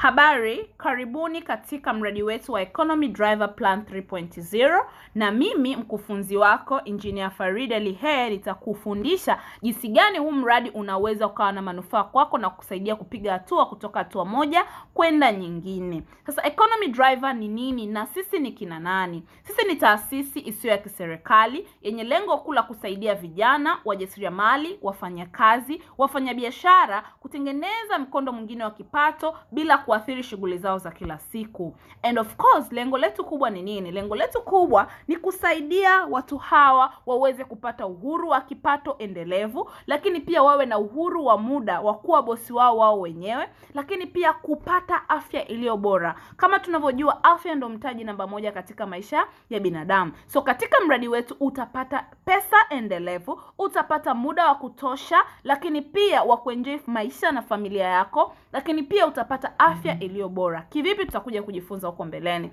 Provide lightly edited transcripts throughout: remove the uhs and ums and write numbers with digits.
Habari, karibuni katika mradi wetu wa Economy Driver Plan 3.0 na mimi mkufunzi wako Engineer Farida Lihe nitakufundisha jinsi gani huu mradi unaweza ukawa na manufaa kwako na kusaidia kupiga hatua kutoka hatua moja kwenda nyingine. Sasa Economy Driver ni nini na sisi ni kina nani? Sisi ni taasisi isiyo ya kiserikali yenye lengo kuu la kusaidia vijana, wajasiriamali, wafanyakazi, wafanyabiashara kutengeneza mkondo mwingine wa kipato bila kuathiri shughuli zao za kila siku. And of course, lengo letu kubwa ni nini? Lengo letu kubwa ni kusaidia watu hawa waweze kupata uhuru wa kipato endelevu, lakini pia wawe na uhuru wa muda wa kuwa bosi wao wenyewe, lakini pia kupata afya iliyo bora. Kama tunavyojua, afya ndio mtaji namba moja katika maisha ya binadamu. So katika mradi wetu utapata pesa endelevu, utapata muda wa kutosha, lakini pia wa kuenjoy maisha na familia yako, lakini pia utapata afya iliyo bora. Kivipi? Tutakuja kujifunza huko mbeleni.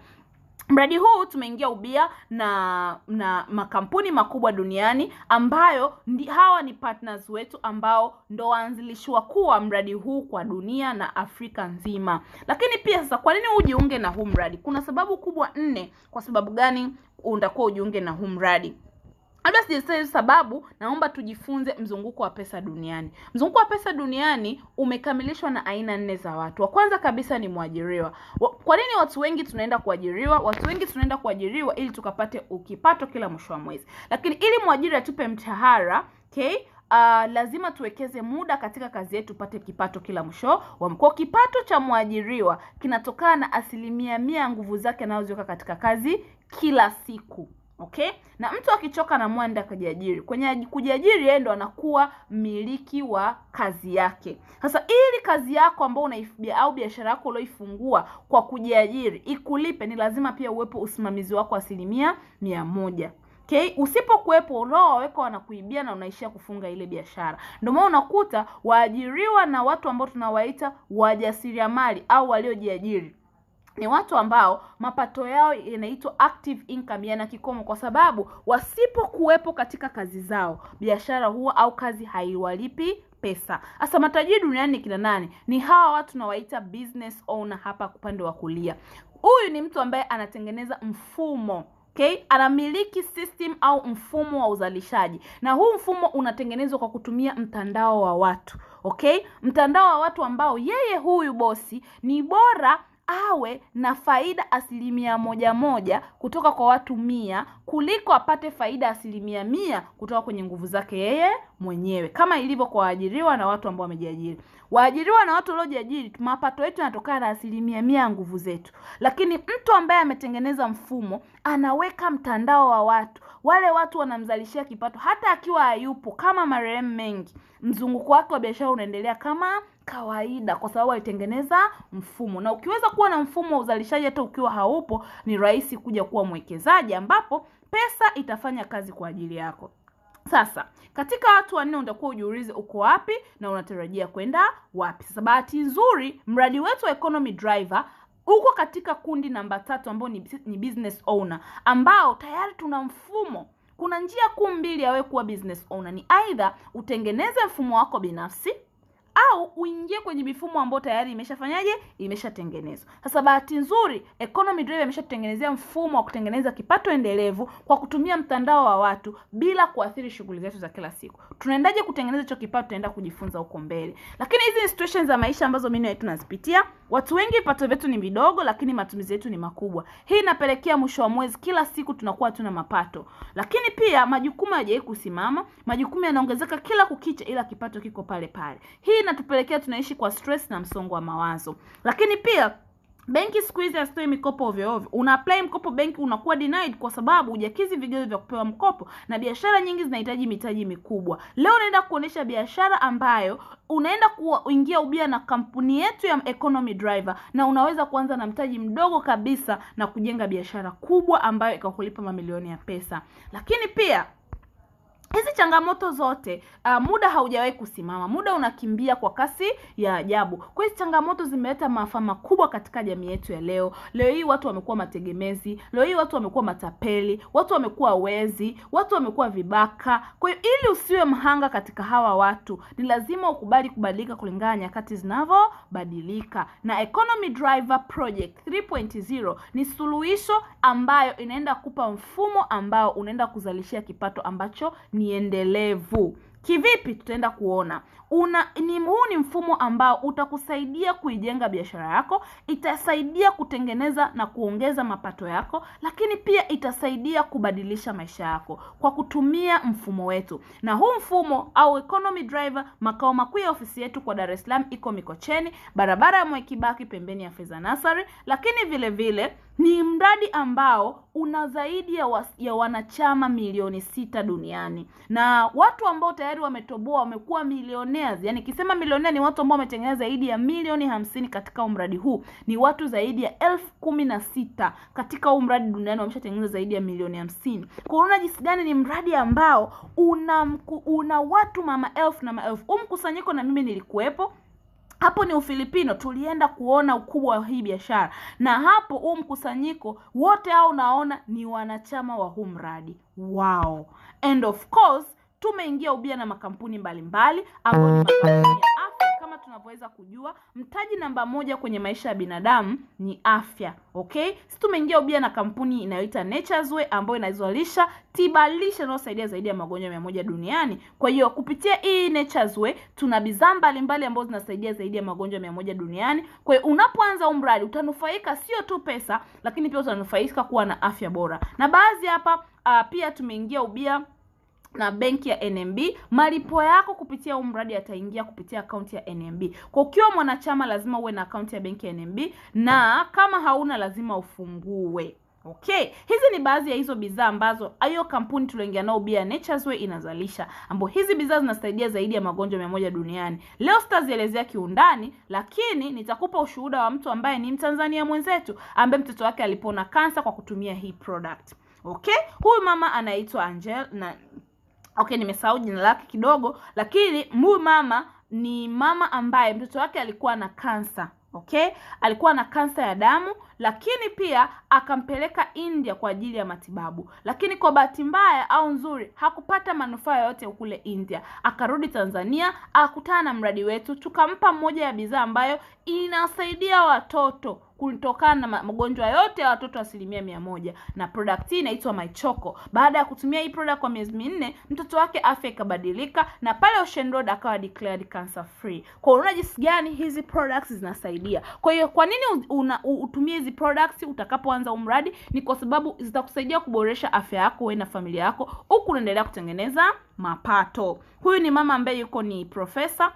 Mradi huu tumeingia ubia na makampuni makubwa duniani ambayo hawa ni partners wetu ambao ndo waanzilishi wakuu wa mradi huu kwa dunia na Afrika nzima. Lakini pia sasa, kwa nini ujiunge na huu mradi? Kuna sababu kubwa 4 kwa sababu gani unatakiwa ujiunge na huu mradi. Labda sijasema sababu, naomba tujifunze mzunguko wa pesa duniani. Mzunguko wa pesa duniani umekamilishwa na aina 4 za watu. Wa kwanza kabisa ni mwajiriwa. Kwa nini watu wengi tunaenda kuajiriwa? Watu wengi tunaenda kuajiriwa ili tukapate kipato kila mwisho wa mwezi. Lakini ili mwajiri atupe mshahara, lazima tuwekeze muda katika kazi yetu tupate kipato kila mwisho wa mwezi. Kipato cha mwajiriwa kinatokana na 100% ya nguvu zake anazoziweka katika kazi kila siku. Okay? Na mtu akichoka na mwanda kujiajiri. Kwenye kujiajiri yeye ndo anakuwa mmiliki wa kazi yake. Sasa ili kazi yako ambayo unaifanya au biashara yako uloifungua kwa kujiajiri ikulipe, ni lazima pia uwepo usimamizi wako 100%. Okay? Usipokuwepo roho wako wanakuibia na unaishia kufunga ile biashara. Ndio maana unakuta waajiriwa na watu ambao tunawaita wajasiriamali au waliojiajiri ni watu ambao mapato yao yanaitwa active income, yana kikomo, kwa sababu wasipokuwepo katika kazi zao biashara huwa au kazi haiwalipi pesa. Sasa matajiri duniani ni kina nani? Ni hawa watu tunawaita business owner hapa upande wa kulia. Huyu ni mtu ambaye anatengeneza mfumo, anamiliki system au mfumo wa uzalishaji, na huu mfumo unatengenezwa kwa kutumia mtandao wa watu. Mtandao wa watu ambao yeye huyu bosi ni bora awe na faida 100% kutoka kwa watu 100 kuliko apate faida 100% kutoka kwenye nguvu zake yeye mwenyewe, kama ilivyo kwa waajiriwa na watu ambao wamejiajiri. Waajiriwa na watu waliojiajiri, mapato yetu yanatokana na 100% ya nguvu zetu. Lakini mtu ambaye ametengeneza mfumo, anaweka mtandao wa watu, wale watu wanamzalishia kipato hata akiwa hayupo, kama marehemu mengi. Mzunguko wake wa biashara unaendelea kama kawaida kwa sababu alitengeneza mfumo. Na ukiweza kuwa na mfumo wa uzalishaji hata ukiwa haupo, ni rahisi kuja kuwa mwekezaji ambapo pesa itafanya kazi kwa ajili yako. Sasa, katika watu 4 utakuwa ujiulize uko wapi na unatarajia kwenda wapi. Sasa bahati nzuri, mradi wetu wa Economy Driver uko katika kundi namba 3 ambao ni business owner, ambao tayari tuna mfumo. Kuna njia kuu 2 ya wewe kuwa business owner. Ni either utengeneze mfumo wako binafsi au uingie kwenye mifumo ambayo tayari imeshatengenezwa. Sasa bahati nzuri, Economy Driver imeshatengenezea mfumo wa kutengeneza kipato endelevu kwa kutumia mtandao wa watu bila kuathiri shughuli zetu za kila siku. Tunaendaje kutengeneza hicho kipato? Tutaenda kujifunza huko mbele. Lakini hizi situations za maisha ambazo mimi na wewe tunazipitia, watu wengi vipato vyetu ni vidogo lakini matumizi yetu ni makubwa. Hii inapelekea mwisho wa mwezi kila siku tunakuwa tuna mapato. Lakini pia majukumu hayajawahi kusimama, majukumu yanaongezeka kila kukicha ila kipato kiko pale pale. Hii inatupelekea tunaishi kwa stress na msongo wa mawazo. Lakini pia benki siku hizi hasitoi mikopo ovyo ovyo. Una apply mkopo benki unakuwa denied kwa sababu hujakidhi vigezo vya kupewa mkopo, na biashara nyingi zinahitaji mitaji mikubwa. Leo naenda kuonesha biashara ambayo unaenda kuingia ubia na kampuni yetu ya Economy Driver, na unaweza kuanza na mtaji mdogo kabisa na kujenga biashara kubwa ambayo ikakulipa mamilioni ya pesa. Lakini pia hizi changamoto zote, muda haujawahi kusimama. Muda unakimbia kwa kasi ya ajabu. Kwa hizi changamoto zimeleta maafa makubwa katika jamii yetu ya leo. Leo hii watu wamekuwa mategemezi, leo hii watu wamekuwa matapeli, watu wamekuwa wezi, watu wamekuwa vibaka. Kwa hiyo ili usiwe mhanga katika hawa watu, ni lazima ukubali kubadilika kulingana na nyakati zinavyobadilika. Na Economy Driver Project 3.0 ni suluhisho ambayo inaenda kupa mfumo ambao unaenda kuzalishia kipato ambacho ni endelevu. Kivipi? Tutaenda kuona. Huu ni mfumo ambao utakusaidia kuijenga biashara yako, itasaidia kutengeneza na kuongeza mapato yako, lakini pia itasaidia kubadilisha maisha yako kwa kutumia mfumo wetu. Na huu mfumo au Economy Driver, makao makuu ya ofisi yetu kwa Dar es Salaam iko Mikocheni, barabara ya Mwai Kibaki pembeni ya Feza Nursery, lakini vile vile ni mradi ambao una zaidi ya wanachama milioni 6 duniani. Na watu ambao tayari wametoboa wamekuwa millionaires. Yani kisema millionaire ni watu ambao wametengeneza zaidi ya milioni 50 katika mradi huu. Ni watu zaidi ya 16,000 katika huu mradi duniani wameshatengeneza zaidi ya milioni 50. Kwa unaona jinsi gani ni mradi ambao una watu maelfu na maelfu. Mkusanyiko na mimi nilikuwepo. Hapo ni Ufilipino, tulienda kuona ukubwa wa hii biashara. Na hapo mkusanyiko wote hao unaona ni wanachama wa huu mradi. Wow. And of course, tumeingia ubia na makampuni mbalimbali ambao ni makampuni ya afya. Kama tunavyoweza kujua, mtaji namba 1 kwenye maisha ya binadamu ni afya. Okay? Sisi tumeingia ubia na kampuni inayoitwa Nature's Way ambayo inazalisha tiba lishe inayosaidia zaidi ya magonjwa 100 duniani. Kwa hiyo kupitia hii Nature's Way tuna bidhaa mbalimbali ambazo zinasaidia zaidi ya magonjwa 100 duniani. Kwa hiyo unapoanza mradi utanufaika sio tu pesa, lakini pia utanufaika kuwa na afya bora. Na baadhi hapa pia tumeingia ubia na benki ya NMB. Malipo yako kupitia mradi yataingia kupitia akaunti ya NMB. Kwa ukiwa mwanachama lazima uwe na akaunti ya benki ya NMB, na kama hauna lazima ufungue. Okay, hizi ni baadhi ya hizo bidhaa ambazo hiyo kampuni tulioingia nao ubia Nature's Way inazalisha, ambapo hizi bidhaa zinasaidia zaidi ya magonjwa 100 duniani. Leo sitazielezea kiundani, lakini nitakupa ushuhuda wa mtu ambaye ni Mtanzania mwenzetu ambaye mtoto wake alipona kansa kwa kutumia hii product. Okay, huyu mama anaitwa Angel na nimesahau jina lake kidogo, lakini huyu mama ni mama ambaye mtoto wake alikuwa na kansa. Okay, alikuwa na kansa ya damu, lakini pia akampeleka India kwa ajili ya matibabu. Lakini kwa bahati mbaya au nzuri hakupata manufaa yote kule India. Akarudi Tanzania, akakutana na mradi wetu, tukampa moja ya bidhaa ambayo inasaidia watoto kutokana na magonjwa yote ya watoto 100%. Na product hii inaitwa My Choco. Baada ya kutumia hii product kwa miezi 4, mtoto wake afya ikabadilika na pale Ocean Road akawa declared cancer free. Kwa unaona jinsi gani hizi products zinasaidia. Kwa hiyo kwa nini utumie hizi products utakapoanza mradi? Ni kwa sababu zitakusaidia kuboresha afya yako wewe na familia yako, huku unaendelea kutengeneza mapato. Huyu ni mama ambaye ni profesa,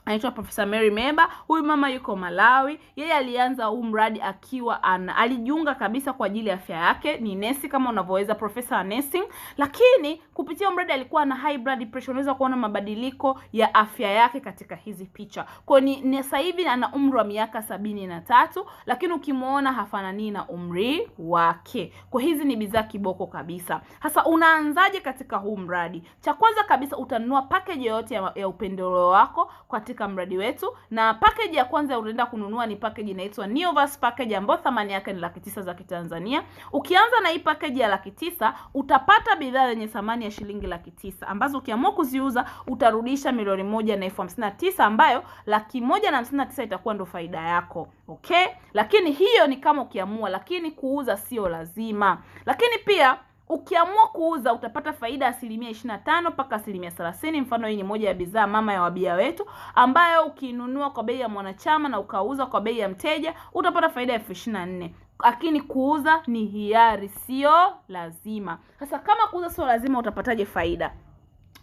anaitwa Professor Mary Meba. Huyu mama yuko Malawi. Yeye alianza huu mradi akiwa alijiunga kabisa kwa ajili ya afya yake. Ni nesi kama unavyoweza, professor nursing, lakini kupitia mradi alikuwa na high blood pressure. Unaweza kuona mabadiliko ya afya yake katika hizi picha. Kwa ni sasa hivi ana umri wa miaka 73, lakini ukimuona hafanani na umri wake. Kwa hizi ni bidhaa kiboko kabisa. Sasa unaanzaje katika huu mradi? Cha kwanza kabisa utanunua package yote ya upendeleo wako katika mradi wetu, na package ya kwanza unaenda kununua ni package inaitwa Neovas package ambayo thamani yake ni 900 za Kitanzania. Ukianza na hii package ya 900 utapata bidhaa zenye thamani ya shilingi 900 ambazo ukiamua kuziuza utarudisha milioni 1,059 ambayo 1,159 itakuwa ndo faida yako. Okay? Lakini hiyo ni kama ukiamua, lakini kuuza sio lazima. Lakini pia ukiamua kuuza utapata faida 25% mpaka 30%. Mfano hii ni moja ya bidhaa mama ya wabia wetu ambayo ukinunua kwa bei ya mwanachama na ukauza kwa bei ya mteja utapata faida ya 24. Lakini kuuza ni hiari, sio lazima. Sasa kama kuuza sio lazima utapataje faida?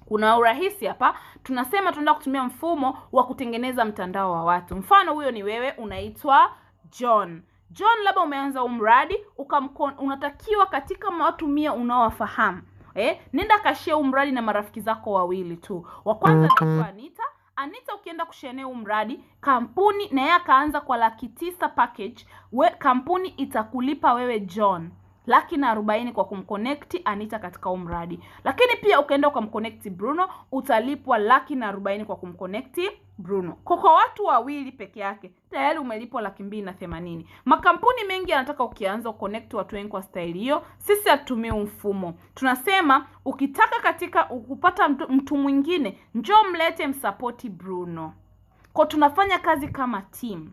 Kuna urahisi hapa. Tunasema tunaenda kutumia mfumo wa kutengeneza mtandao wa watu. Mfano huyo ni wewe, unaitwa John, labda umeanza mradi, unatakiwa katika watu 100 unaowafahamu. Nenda kashare mradi na marafiki zako 2 tu. Wa kwanza ni Anita ukienda kushare mradi, kampuni na yeye akaanza kwa 900 package, kampuni itakulipa wewe John 140,000 kwa kumconnect Anita katika mradi. Lakini pia ukaenda ukamconnect Bruno, utalipwa 140,000 kwa kumconnect Bruno. Kwa watu wawili peke yake tayari umelipwa 280,000. Makampuni mengi yanataka ukianza connect watu wengi kwa style hiyo. Sisi hatumii mfumo. Tunasema ukitaka katika kupata mtu mwingine, njoo mlete msupport Bruno. Kwa tunafanya kazi kama team.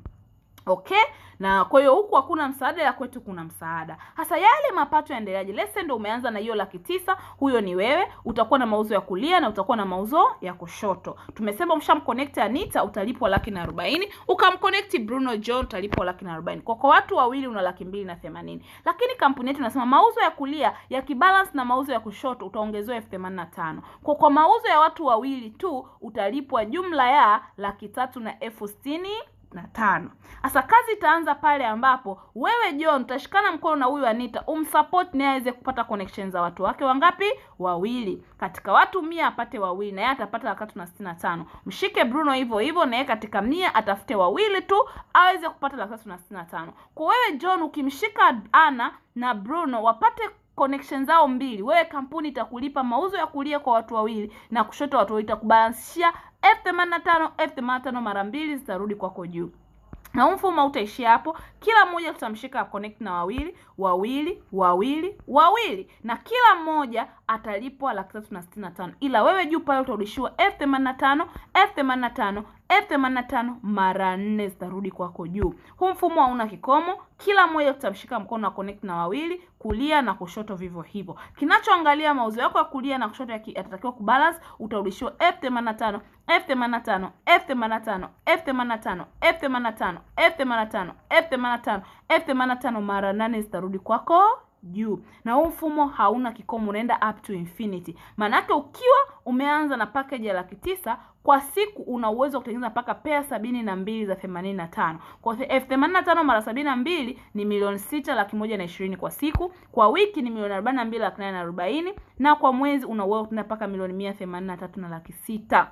Okay? Na kwa hiyo huku hakuna msaada, ya kwetu kuna msaada. Hasa yale mapato yaendeleaje? Let's ndo umeanza na hiyo 900,000, huyo ni wewe, utakuwa na mauzo ya kulia na utakuwa na mauzo ya kushoto. Tumesema umshamconnect Anita utalipwa 140,000, ukamconnect Bruno John utalipwa 140,000. Kwa watu wawili una 280,000. Lakini kampuni yetu inasema mauzo ya kulia ya kibalance na mauzo ya kushoto utaongezewa 85,000. Kwa mauzo ya watu wawili tu utalipwa jumla ya 365,000. Asa kazi itaanza pale ambapo wewe John utashikana mkono na huyu Anita umsupport naye aweze kupata connections za watu wake wangapi? Wawili. Katika watu 100 apate wawili na yeye atapata 365. Mshike Bruno hivyo hivyo na yeye katika 100 atafute wawili tu aweze kupata 365. Kwa wewe John ukimshika Ana na Bruno wapate connection zao mbili, wewe kampuni itakulipa mauzo ya kulia kwa watu wawili na kushoto watu wawili, itakubalansia 85,000 mara mbili zitarudi kwako juu. Na mfumo utaishia hapo. Kila mmoja tutamshika connect na wawili na kila mmoja atalipwa 365. Ila wewe juu pale utarudishiwa 85,000 mara 4 zitarudi kwako juu. Huu mfumo hauna kikomo. Kila mmoja tutamshika mkono na connect na wawili, kulia na kushoto vivyo hivyo. Kinachoangalia mauzo yako ya kulia na kushoto yatatakiwa kubalance, utarudishiwa 85,000 mara 8 zitarudi kwako juu. Na huu mfumo hauna kikomo, unaenda up to infinity. Maana ukiwa umeanza na package ya 900,000 kwa siku una uwezo kutengeneza mpaka pair 72 za 85. Kwa 85,000 mara 72 ni 6,120,000 kwa siku. Kwa wiki ni 42,840,000 na kwa mwezi una uwezo kutengeneza mpaka 183,600,000.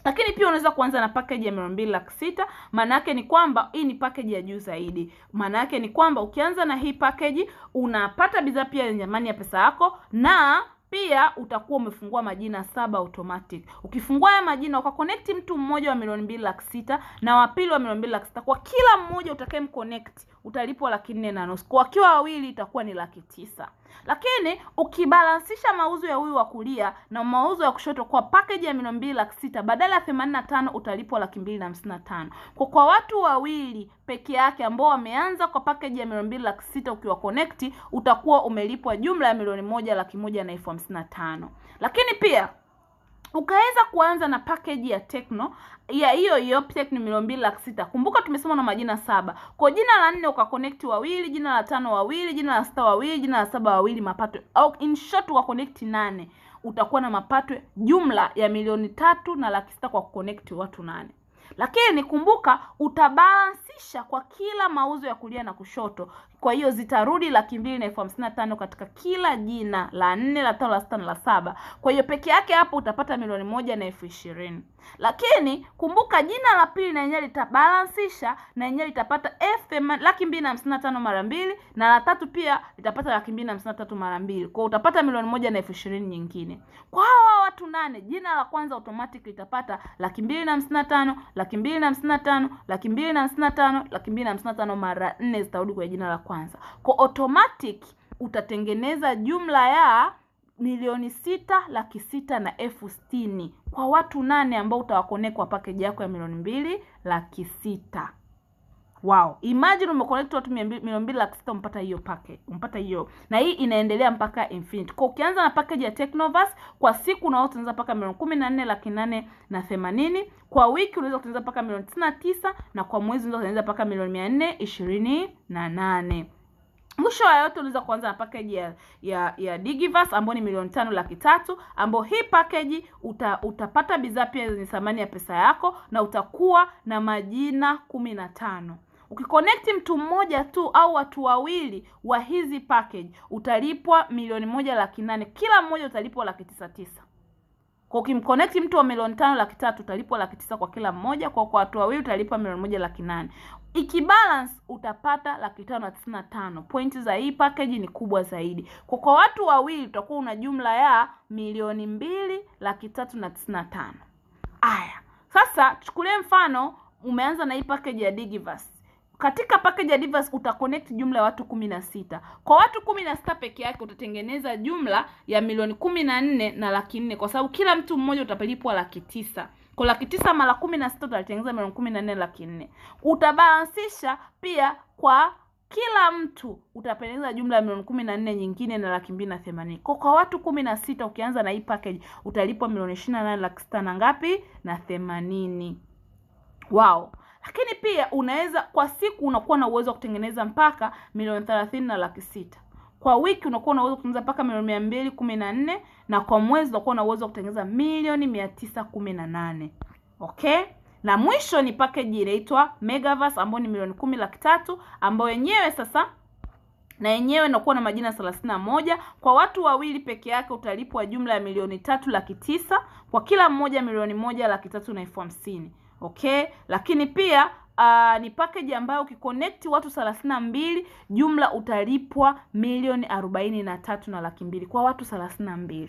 Lakini pia unaweza kuanza na package ya 2,600,000. Maana yake ni kwamba hii ni package ya juu zaidi. Maana yake ni kwamba ukianza na hii package unapata bidhaa pia yenye thamani ya pesa yako, na pia utakuwa umefungua majina 7 automatic. Ukifungua haya majina ukaconnect mtu mmoja wa 2,600,000 na wa pili wa 2,600,000, kwa kila mmoja utakayemconnect utalipwa 4,500,000. Kwa kiwa wawili itakuwa ni 900,000. Lakini ukibalansisha mauzo ya huyu wa kulia na mauzo ya kushoto kwa package ya 2,600,000, badala ya 85 utalipwa 2,255. Kwa watu wawili peke yake ambao wameanza kwa package ya 2,600,000 ukiwa connect utakuwa umelipwa jumla ya 1,155,000. Lakini pia ukaweza kuanza na package ya Tecno ya hiyo Tecno 2,600,000. Kumbuka tumesema na majina 7. Kwa jina la 4 ukaconnect wawili, jina la 5 wawili, jina la 6 wawili, jina la 7 wawili mapato. Au in short ukaconnect 8, utakuwa na mapato jumla ya 3,600,000 kwa connect watu 8. Lakini kumbuka utabalansisha kwa kila mauzo ya kulia na kushoto. Kwa hiyo zitarudi 2,255,000 katika kila jina la 4, la 5, la 6 na la 7. Kwa hiyo peke yake hapo utapata 1,120,000. Lakini kumbuka jina la pili na yenyewe litabalansisha na yenyewe litapata 2,255,000 mara 2, na la tatu pia litapata 2,253,000 mara 2. Kwa utapata 1,120,000 nyingine. Kwa hawa watu 8, jina la kwanza automatic litapata 2,255,000, 2,255,000, 2,255,000, 2,255,000 mara 4 zitarudi kwa jina la kwanza. Kwa automatic utatengeneza jumla ya 6,660,000 kwa watu 8 ambao utawaconnect kwa package yako ya 2,600,000. Wow, imagine umeconnect watu 2,600,000 umpata hiyo package, umpata hiyo. Na hii inaendelea mpaka infinite. Kwa ukianza na package ya Tecnoverse kwa siku unaweza kutengeneza mpaka 14,880,000, kwa wiki unaweza kutengeneza mpaka 99,000 na kwa mwezi unaweza kutengeneza mpaka 428,000. Mwisho wa yote unaweza kuanza na package ya Digiverse ambayo ni 5,300,000, ambayo hii package utapata bidhaa pia zenye thamani ya pesa yako na utakuwa na majina 15. Ukiconnect mtu mmoja tu au watu wawili wa hizi package utalipwa 1,800,000. Kila mmoja utalipwa 900,000. Kwa ukimconnect mtu wa milioni 5,300,000 utalipwa 900,000 kwa kila mmoja. Kwa watu wawili utalipwa milioni 1,800,000. Ikibalance utapata 595,000. Pointi za hii package ni kubwa zaidi. Kwa watu wawili utakuwa una jumla ya milioni 2,395,000. Aya. Sasa chukulie mfano umeanza na hii package ya Digiverse. Katika package ya Digiverse utaconnect jumla ya watu 16. Kwa watu 16 peke yake utatengeneza jumla ya milioni 14,400,000 kwa sababu kila mtu mmoja utalipwa 900,000. Kwa 900,000 mara 16 utatengeneza milioni 14,400,000. Utabalansisha pia kwa kila mtu utatengeneza jumla ya milioni 14 nyingine na 280,000. Kwa watu 16 ukianza na hii package utalipwa milioni 28,600,000 na ngapi? Na 80. Wow. Lakini pia unaweza kwa siku unakuwa na uwezo wa kutengeneza mpaka milioni 30 na 600,000. Kwa wiki unakuwa na uwezo wa kutengeneza mpaka milioni 214 na kwa mwezi unakuwa na uwezo wa kutengeneza milioni 918. Okay? Na mwisho ni package inaitwa Megaverse ambayo ni milioni 10,300,000 ambayo yenyewe sasa na yenyewe inakuwa na majina 31. Kwa watu wawili peke yake utalipwa jumla ya milioni 3,900,000, kwa kila mmoja milioni 1,350,000. Okay? Lakini pia ni package ambayo ukiconnect watu 32 jumla utalipwa milioni 43,200,000 kwa watu 32.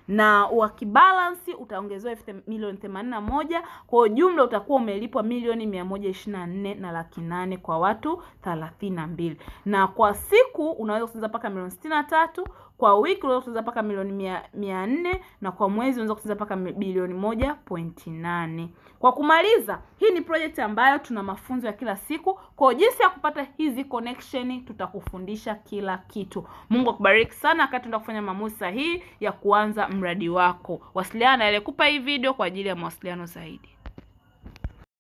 Na wakibalance utaongezewa milioni 81, kwa jumla utakuwa umelipwa milioni 124,800,000 kwa watu 32. Na kwa siku unaweza kutengeneza paka milioni 63, kwa wiki unaweza kutengeneza paka milioni 400 na kwa mwezi unaweza kutengeneza paka bilioni 1.8. Kwa kumaliza, hii ni project ambayo tuna mafunzo ya kila siku. Kwa jinsi ya kupata hizi connection tutakufundisha kila kitu. Mungu akubariki sana wakati tunaenda kufanya maamuzi sahihi ya kuanza mradi wako. Wasiliana na aliyekupa hii video kwa ajili ya mawasiliano zaidi.